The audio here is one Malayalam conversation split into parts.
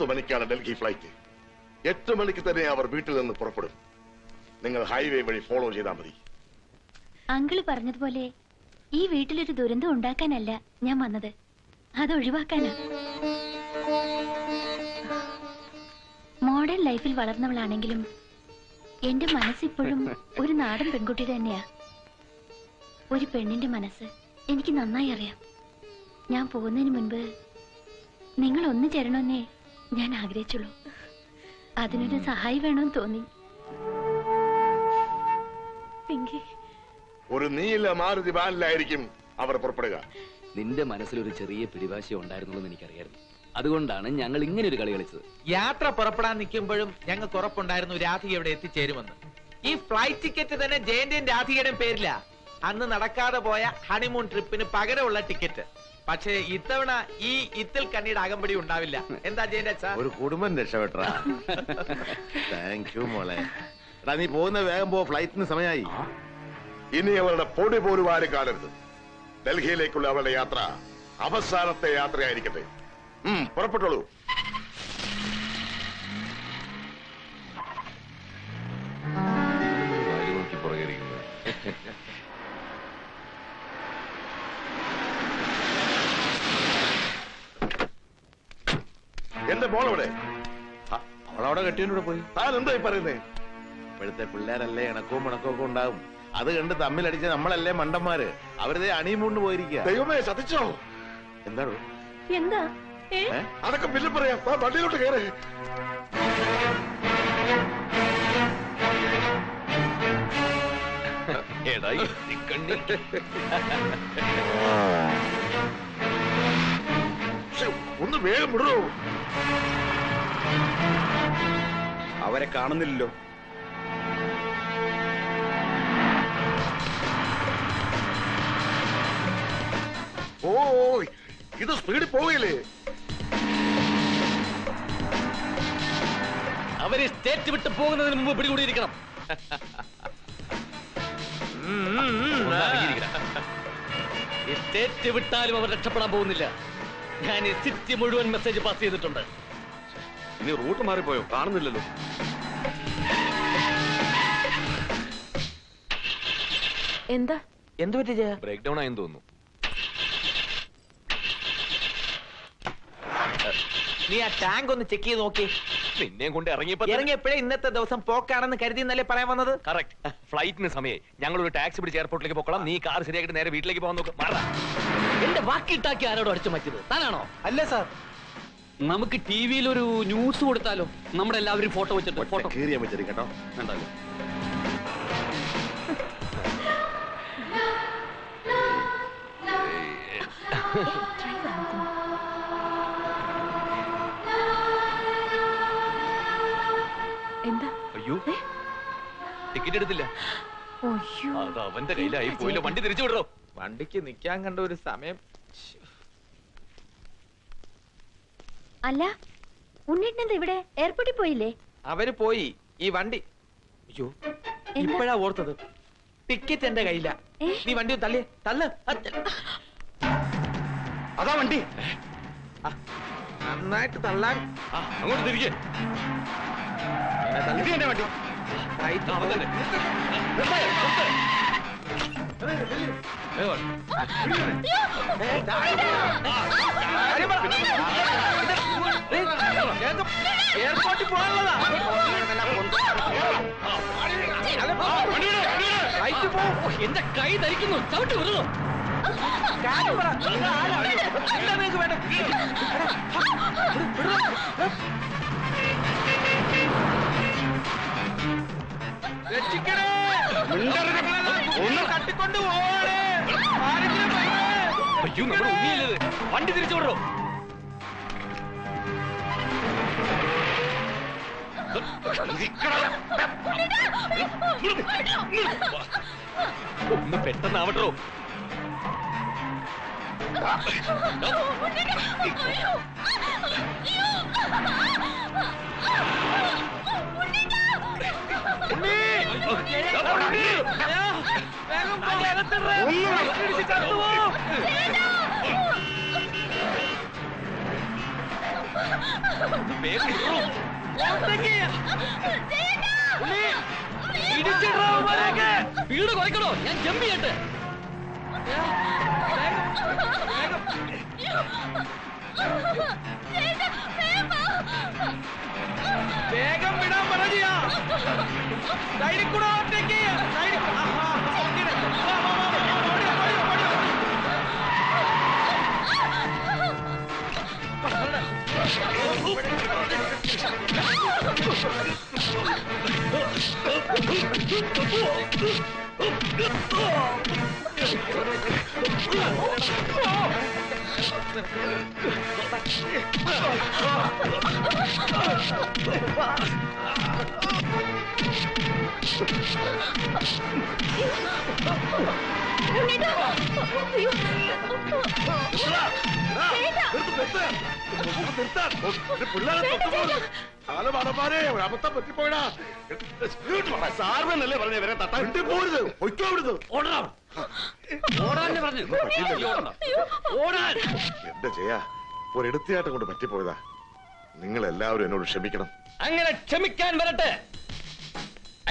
10 മണിക്കാണ് ഡൽഹി ഫ്ലൈറ്റ്. 8 മണിക്ക് തന്നെ അവർ വീട്ടിൽ നിന്ന് പുറപ്പെടും. നിങ്ങൾ ഹൈവേ വഴി ഫോളോ ചെയ്താൽ മതി. അങ്കിള് പറഞ്ഞതുപോലെ ഈ വീട്ടിലൊരു ദുരന്തം ഉണ്ടാക്കാനല്ല ഞാൻ വന്നത്, അത് ഒഴിവാക്കാനാ. മോഡേൺ ലൈഫിൽ വളർന്നവളാണെങ്കിലും എന്റെ മനസ്സിപ്പോഴും ഒരു നാടൻ പെൺകുട്ടിയുടെ തന്നെയാ. ഒരു പെണ്ണിന്റെ മനസ്സ് എനിക്ക് നന്നായി അറിയാം. ഞാൻ പോകുന്നതിന് മുൻപ് നിങ്ങൾ ഒന്നു ചേരണമെന്നേ ഞാൻ ആഗ്രഹിച്ചുള്ളൂ. അതിനൊരു സഹായി വേണമെന്ന് തോന്നി. ഒരു നീല മാരുതി വാനിലായിരിക്കും അവർ പുറപ്പെടുക. നിന്റെ മനസ്സിലൊരു ചെറിയ പിടിവാശി ഉണ്ടായിരുന്നുള്ളൂ എനിക്കറിയായിരുന്നു. അതുകൊണ്ടാണ് ഞങ്ങൾ ഇങ്ങനെ ഒരു കളി കളിച്ചത്. യാത്ര പുറപ്പെടാൻ നിൽക്കുമ്പോഴും ഞങ്ങൾക്ക് ഉറപ്പുണ്ടായിരുന്നു രാധിക ഇവിടെ എത്തിച്ചേരുമെന്ന്. ഈ ഫ്ലൈറ്റ് ടിക്കറ്റ് തന്നെ ജയന്റെയും രാധികയുടെയും പേരില. അന്ന് നടക്കാതെ പോയ ഹണിമൂൺ ട്രിപ്പിന് പകരമുള്ള ടിക്കറ്റ്. പക്ഷേ ഇത്തവണ ഈ ഇത്തിൽ കണ്ണിയുടെ അകമ്പടി ഉണ്ടാവില്ല. എന്താ ജയന്റെ അച്ഛാ? ഒരു കുടുംബം രക്ഷപ്പെട്ടാ. താങ്ക് യു മോളെ. നീ പോകുന്ന വേഗം പോ, ഫ്ലൈറ്റിന് സമയമായി. ഇനി അവരുടെ പൊടി പോലും ആരും കാണരുത്. ഡൽഹിയിലേക്കുള്ള അവരുടെ യാത്ര അവസാനത്തെ യാത്രയായിരിക്കട്ടെ. പുറപ്പെട്ടോളൂ. എന്റെ മോളവിടെ? അവളവിടെ കെട്ടിയോടെ പോയി. താൻ എന്തായി പറയുന്നേ? ഇപ്പോഴത്തെ പിള്ളേരല്ലേ ഇണക്കവും പിണക്കവും ഉണ്ടാവും. അത് കണ്ട് തമ്മിലടിച്ച് നമ്മളല്ലേ മണ്ടന്മാര്. അവരതേ അണിയുമൂണ്ട് പോയിരിക്കുക. ദൈവമേ, സതിച്ചോ? എന്താണ് എന്താ? അതൊക്കെ പിന്നെ പറയാം. വണ്ടിയിലോട്ട് കയറി. ഒന്ന് വേഗം വിടൂ. അവരെ കാണുന്നില്ലല്ലോ. ഓ, ഇത് സ്പീഡിൽ പോവുകയില്ലേ? അവരെ സ്റ്റേറ്റ് വിട്ട് പോകുന്നതിന് മുമ്പ് പിടികൂടിയിരിക്കണം. സ്റ്റേറ്റ് വിട്ടാലും അവർ രക്ഷപ്പെടാൻ പോകുന്നില്ല. ഞാൻ ഈ സിറ്റി മുഴുവൻ മെസ്സേജ് പാസ് ചെയ്തിട്ടുണ്ട്. ഇനി റൂട്ട് മാറിപ്പോയോ? കാണുന്നില്ലല്ലോ. എന്താ എന്ത് പറ്റി ജയ? ബ്രേക്ക് ഡൗൺ ആയെന്ന് തോന്നുന്നു. നീ ആ ടാങ്ക് ഒന്ന് ചെക്ക് ചെയ്ത് നോക്കി. നിന്നെയും കൊണ്ട് ഇറങ്ങിയപ്പോഴേ ഇന്നത്തെ ദിവസം പോക്കാണെന്ന് കരുതി എന്നല്ലേ പറയാൻ വന്നത്? കറക്റ്റ്. ഫ്ലൈറ്റിന് സമയമായി. ഞങ്ങൾ ഒരു ടാക്സി പിടിച്ച് എയർപോർട്ടിലേക്ക് പോകണം. നീ കാർ ശരിയാക്കിട്ട് നേരെ വീട്ടിലേക്ക് പോകാൻ നോക്ക്. എന്റെ വാക്കിട്ടാക്കി ആരോട് അടിച്ചു മാറ്റിയത് താനാണോ? അല്ല സാർ. നമുക്ക് ടിവിയിൽ ഒരു ന്യൂസ് കൊടുത്താലോ? നമ്മുടെ എല്ലാവരും ഫോട്ടോ വെച്ചിട്ട് ഫോട്ടോ കീറിയാൻ പറ്റും കേട്ടോ. ഉണ്ടല്ലോ. എന്താ? അയ്യോ, ടിക്കറ്റ് എടുത്തില്ല. അത് അവന്റെ കയ്യിലായി പോയില്ല. വണ്ടി തിരിച്ചു വിടറോ. വണ്ടിക്ക് നിക്കാൻ കണ്ട ഒരു സമയം. അല്ല, ഉണ്ണിട്ടെന്താ ഇവിടെ? എയർപോർട്ടിൽ പോയില്ലേ? അവര് പോയി. ഈ വണ്ടി അയ്യോ ഇപ്പഴാ ഓർത്തത്. ടിക്കറ്റ് എന്റെ കയ്യില. നീ വണ്ടി തള്ളി തള്ളു. അതാ വണ്ടി. നന്നായിട്ട് തള്ളാൻ. അങ്ങോട്ട് തിരികെ. ഇത് എന്റെ വണ്ടി. എയർപോർട്ടിൽ പോകാനുള്ളതാ. എന്റെ കൈ ധരിക്കുന്നു. ചവിട്ടി വരുന്നു. തട്ടിക്കൊണ്ട് പോവാണ്. അയ്യോ, നമ്മുടെ ഉണ്ണിയല്ലത്. വണ്ടി തിരിച്ചു വിടറോ. ഒന്ന് പെട്ടെന്നാവട്ടോ. വേഗം സ്പീഡ് കുറയ്ക്കണോ? ഞാൻ ജമ്പ് ചെയ്യട്ടെ. വേഗം വിടാൻ പറയാ. സൈഡിൽ കൂടെ ഒറ്റയ്ക്ക് അബദ്ധം പറ്റിപ്പോയടാ. സാറിനല്ലേ പറഞ്ഞ വരെ തട്ടാ പോരുത്. പൊയ്ക്കോവിടുന്നു. ഓടാൻ പറഞ്ഞു. ഓടാൻ. എന്റെ ചെയ്യാ ഒരെടുത്തിയാട്ടം കൊണ്ട് പറ്റിപ്പോയതാ. നിങ്ങൾ എല്ലാവരും എന്നോട് ക്ഷമിക്കണം. അങ്ങനെ ക്ഷമിക്കാൻ വരട്ടെ.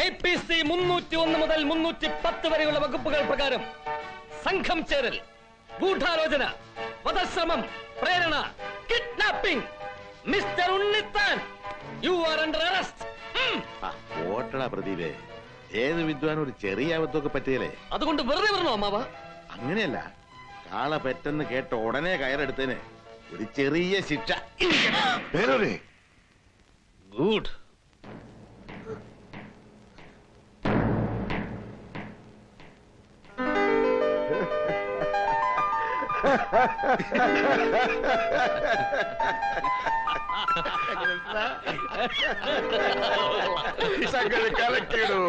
IPC 301 മുതൽ 310 വരെയുള്ള വകുപ്പുകൾ പ്രകാരം സംഘം ചേരൽ, ഗൂഢാലോചന, വധശ്രമം, പ്രേരണ, kidnapping. Mister Unnithan, you are under arrest. ഓട്ടടാ പ്രദീപേ, ഏത് വിദ്വാൻ ഒരു ചെറിയ അബദ്ധമൊക്കെ പറ്റിയല്ലേ? അതുകൊണ്ട് വെറുതെ പറഞ്ഞോ അമ്മാവ? അങ്ങനെയല്ല, കാള പെട്ടെന്ന് കേട്ട ഉടനെ കയറെടുത്തതിന് ഒരു ചെറിയ ശിക്ഷ. ഗുഡ്. സംഗതി കലക്കിയിടൂ.